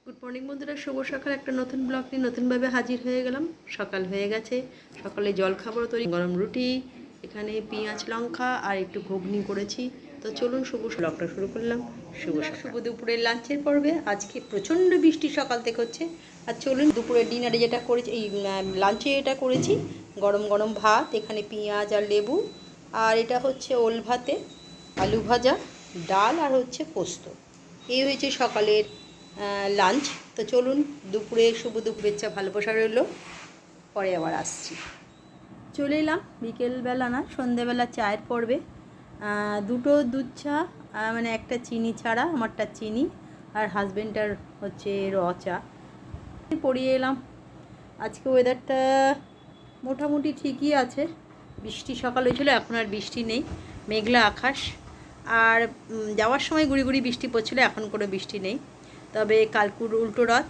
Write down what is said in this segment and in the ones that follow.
Good morning বন্ধুরা, শুভ সকাল। একটা নতুন ব্লগ নিয়ে নতুনভাবে হাজির হয়ে গেলাম। সকাল হয়ে গেছে, সকালে জল খাবার তৈরি, গরম রুটি, এখানে পেঁয়াজ লঙ্কা আর একটু ঘুগনি করেছি। তো চলুন শুভ ব্লগটা শুরু করলাম। শুভ দুপুরের লাঞ্চের পর্বে। আজকে প্রচণ্ড বৃষ্টি সকাল থেকে হচ্ছে। আর চলুন দুপুরের ডিনারে যেটা করেছি, এই লাঞ্চে এটা করেছি গরম গরম ভাত, এখানে পেঁয়াজ আর লেবু, আর এটা হচ্ছে ওল ভাতে আলু ভাজা, ডাল আর হচ্ছে পোস্ত। এই হয়েছে সকালের লাঞ্চ। তো চলুন দুপুরে শুভ দুপুরের চা ভালোবাসা রইল, পরে আবার আসছি। চলে এলাম বিকেলবেলা না সন্ধেবেলা চায়ের পর্বে। দুটো দুধ চা, মানে একটা চিনি ছাড়া, আমারটা চিনি আর হাজব্যান্ডটার হচ্ছে র চা পরিয়ে এলাম। আজকে ওয়েদারটা মোটামুটি ঠিকই আছে। বৃষ্টি সকাল হয়েছিল, এখন আর বৃষ্টি নেই, মেঘলা আকাশ। আর যাওয়ার সময় গুড়ি গুড়ি বৃষ্টি পড়ছিল, এখন কোনো বৃষ্টি নেই। তবে কালকুর উল্টো রথ,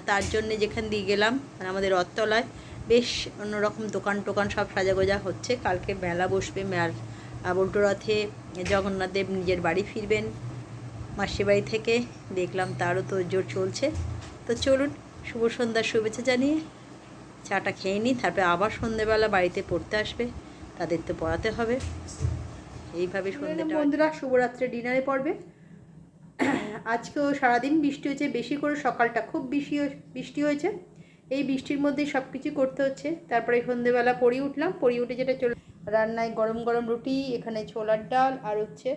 তার জন্যে যেখান দিয়ে গেলাম আর আমাদের রথতলায় বেশ অন্যরকম দোকান টোকান সব সাজাগোজা হচ্ছে। কালকে মেলা বসবে, উল্টো রথে জগন্নাথ দেব নিজের বাড়ি ফিরবেন মাসির বাড়ি থেকে, দেখলাম তারও তোড়জোড় চলছে। তো চলুন শুভ সন্ধ্যার শুভেচ্ছা জানিয়ে চাটা খেয়ে নিই, তারপরে আবার সন্ধ্যেবেলা বাড়িতে পড়তে আসবে, তাদের তো পড়াতে হবে। এইভাবে সন্ধ্যেটা। বন্ধুরা শুভরাত্রে ডিনারে পড়বে। আজকেও সারাদিন বৃষ্টি হয়েছে, বেশি করে সকালটা খুব বৃষ্টি হয়েছে। এই বৃষ্টির মধ্যেই সব কিছু করতে হচ্ছে। তারপরে সন্ধ্যেবেলা পড়িয়ে উঠলাম, পড়িয়ে উঠে যেটা চলে রান্নায় গরম গরম রুটি, এখানে ছোলার ডাল আর হচ্ছে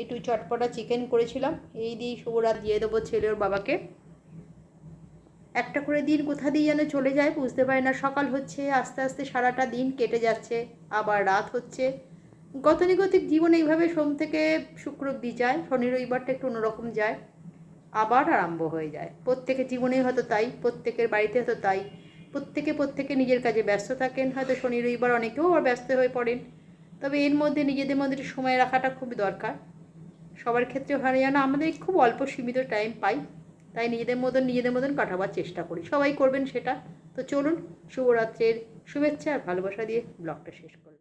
একটু চটপটা চিকেন করেছিলাম। এই দিয়ে শুভরাত দিয়ে দেবো ছেলে ওর বাবাকে। একটা করে দিন কোথা দিয়ে যেন চলে যায় বুঝতে পারি না। সকাল হচ্ছে, আস্তে আস্তে সারাটা দিন কেটে যাচ্ছে, আবার রাত হচ্ছে। গতানুগতিক জীবন এইভাবে সোম থেকে শুক্র অবধি যায়, শনি রবিবারটা একটু অন্যরকম যায়, আবার আরম্ভ হয়ে যায়। প্রত্যেকের জীবনেই হয়তো তাই, প্রত্যেকের বাড়িতে হয়তো তাই। প্রত্যেকে নিজের কাজে ব্যস্ত থাকেন, হয়তো শনি রবিবার অনেকেও আবার ব্যস্ত হয়ে পড়েন। তবে এর মধ্যে নিজেদের মধ্যে সময় রাখাটা খুবই দরকার। সবার ক্ষেত্রে হয় না, আমাদের খুব অল্প সীমিত টাইম পাই, তাই নিজেদের মতন কাটাবার চেষ্টা করি। সবাই করবেন সেটা। তো চলুন শুভরাত্রের শুভেচ্ছা আর ভালোবাসা দিয়ে ব্লগটা শেষ করলাম।